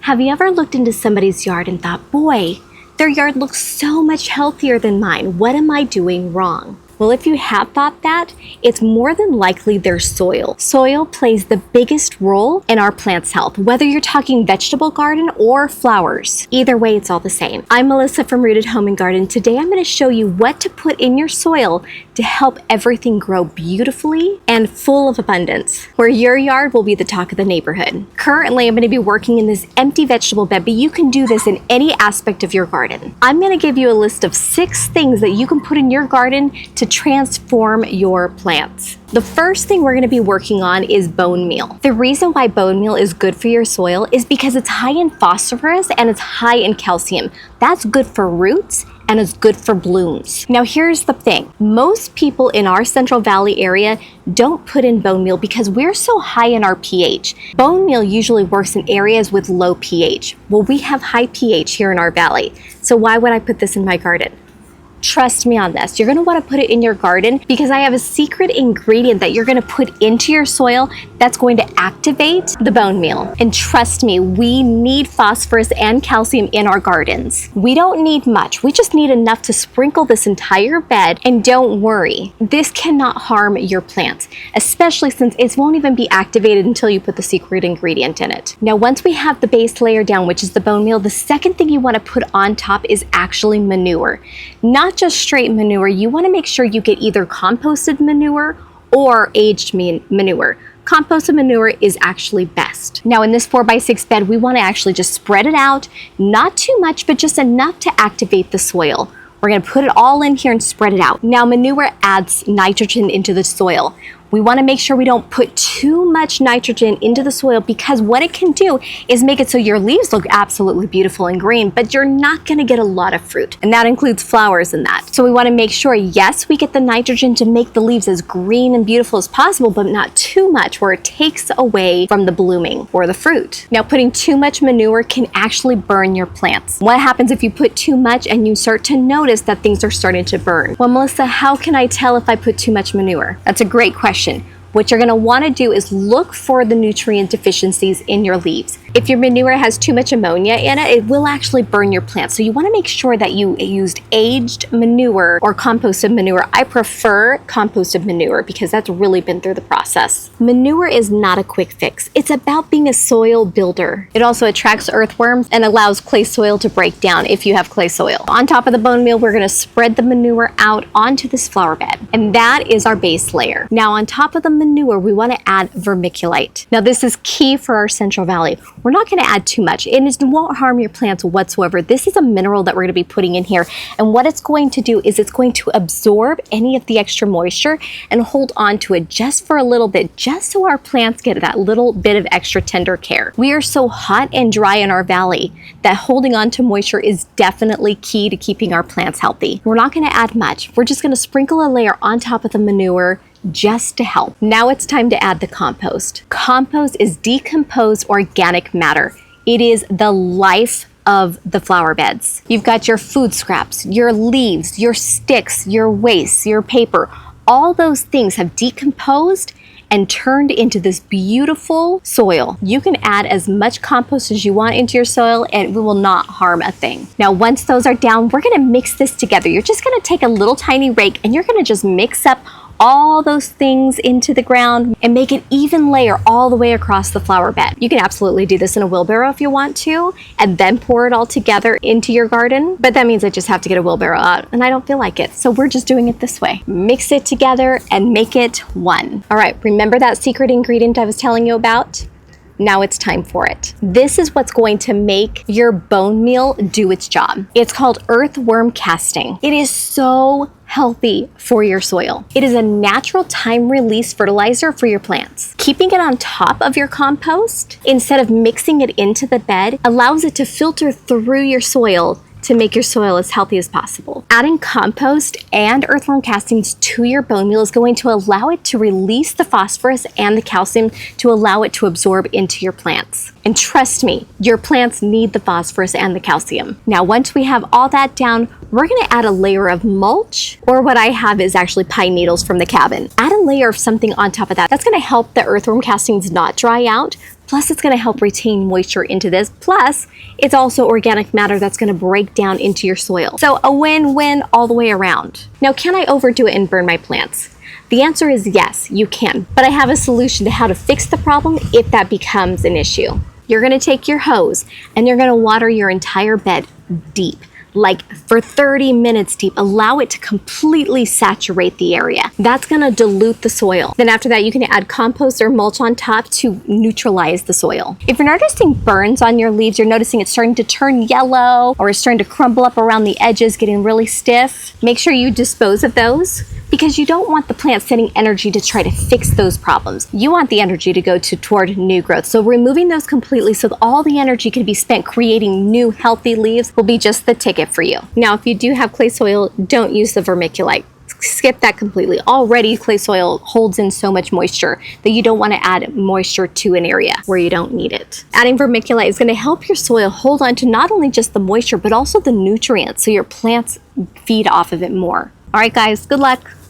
Have you ever looked into somebody's yard and thought, boy, their yard looks so much healthier than mine. What am I doing wrong? Well, if you have thought that, it's more than likely their soil. Soil plays the biggest role in our plant's health, whether you're talking vegetable garden or flowers. Either way, it's all the same. I'm Melissa from Rooted Home and Garden. Today, I'm going to show you what to put in your soil to help everything grow beautifully and full of abundance, where your yard will be the talk of the neighborhood. Currently, I'm going to be working in this empty vegetable bed, but you can do this in any aspect of your garden. I'm going to give you a list of 6 things that you can put in your garden to transform your plants. The first thing we're going to be working on is bone meal. The reason why bone meal is good for your soil is because it's high in phosphorus and it's high in calcium. That's good for roots and it's good for blooms. Now here's the thing. Most people in our Central Valley area don't put in bone meal because we're so high in our pH. Bone meal usually works in areas with low pH. Well, we have high pH here in our valley. So why would I put this in my garden? Trust me on this. You're going to want to put it in your garden because I have a secret ingredient that you're going to put into your soil that's going to activate the bone meal. And trust me, we need phosphorus and calcium in our gardens. We don't need much. We just need enough to sprinkle this entire bed. And don't worry, this cannot harm your plants, especially since it won't even be activated until you put the secret ingredient in it. Now, once we have the base layer down, which is the bone meal, the second thing you want to put on top is actually manure. Not just straight manure. You want to make sure you get either composted manure or aged manure. Composted manure is actually best. Now in this 4x6 bed, we want to actually just spread it out, not too much, but just enough to activate the soil. We're going to put it all in here and spread it out. Now manure adds nitrogen into the soil. We want to make sure we don't put too much nitrogen into the soil because what it can do is make it so your leaves look absolutely beautiful and green, but you're not going to get a lot of fruit. And that includes flowers in that. So we want to make sure, yes, we get the nitrogen to make the leaves as green and beautiful as possible, but not too much where it takes away from the blooming or the fruit. Now, putting too much manure can actually burn your plants. What happens if you put too much and you start to notice that things are starting to burn? Well, Melissa, how can I tell if I put too much manure? That's a great question. What you're going to want to do is look for the nutrient deficiencies in your leaves. If your manure has too much ammonia in it, it will actually burn your plants. So you want to make sure that you used aged manure or composted manure. I prefer composted manure because that's really been through the process. Manure is not a quick fix. It's about being a soil builder. It also attracts earthworms and allows clay soil to break down if you have clay soil. On top of the bone meal, we're going to spread the manure out onto this flower bed. And that is our base layer. Now on top of the manure, we want to add vermiculite. Now this is key for our Central Valley. We're not going to add too much and it won't harm your plants whatsoever. This is a mineral that we're going to be putting in here, and what it's going to do is it's going to absorb any of the extra moisture and hold on to it just for a little bit, just so our plants get that little bit of extra tender care. We are so hot and dry in our valley that holding on to moisture is definitely key to keeping our plants healthy. We're not going to add much. We're just going to sprinkle a layer on top of the manure just to help. Now it's time to add the compost. Compost is decomposed organic matter. It is the life of the flower beds. You've got your food scraps, your leaves, your sticks, your waste, your paper. All those things have decomposed and turned into this beautiful soil. You can add as much compost as you want into your soil and it will not harm a thing. Now, once those are down, we're gonna mix this together. You're just gonna take a little tiny rake and you're gonna just mix up all those things into the ground and make an even layer all the way across the flower bed. You can absolutely do this in a wheelbarrow if you want to, and then pour it all together into your garden. But that means I just have to get a wheelbarrow out and I don't feel like it. So we're just doing it this way. Mix it together and make it one. All right, remember that secret ingredient I was telling you about? Now it's time for it. This is what's going to make your bone meal do its job. It's called earthworm casting. It is so healthy for your soil. It is a natural time-release fertilizer for your plants. Keeping it on top of your compost, instead of mixing it into the bed, allows it to filter through your soil to make your soil as healthy as possible. Adding compost and earthworm castings to your bone meal is going to allow it to release the phosphorus and the calcium to allow it to absorb into your plants. And trust me, your plants need the phosphorus and the calcium. Now, once we have all that down, we're going to add a layer of mulch, or what I have is actually pine needles from the cabin. Add a layer of something on top of that. That's going to help the earthworm castings not dry out, Plus, it's going to help retain moisture into this. Plus, it's also organic matter that's going to break down into your soil. So a win-win all the way around. Now, can I overdo it and burn my plants? The answer is yes, you can. But I have a solution to how to fix the problem if that becomes an issue. You're going to take your hose and you're going to water your entire bed deep. Like for 30 minutes deep, allow it to completely saturate the area. That's gonna dilute the soil. Then after that, you can add compost or mulch on top to neutralize the soil. If you're noticing burns on your leaves, you're noticing it's starting to turn yellow or it's starting to crumble up around the edges, getting really stiff, make sure you dispose of those, because you don't want the plant sending energy to try to fix those problems. You want the energy to go toward new growth. So removing those completely so that all the energy can be spent creating new healthy leaves will be just the ticket for you. Now, if you do have clay soil, don't use the vermiculite. Skip that completely. Already clay soil holds in so much moisture that you don't want to add moisture to an area where you don't need it. Adding vermiculite is going to help your soil hold on to not only just the moisture, but also the nutrients so your plants feed off of it more. All right, guys, good luck.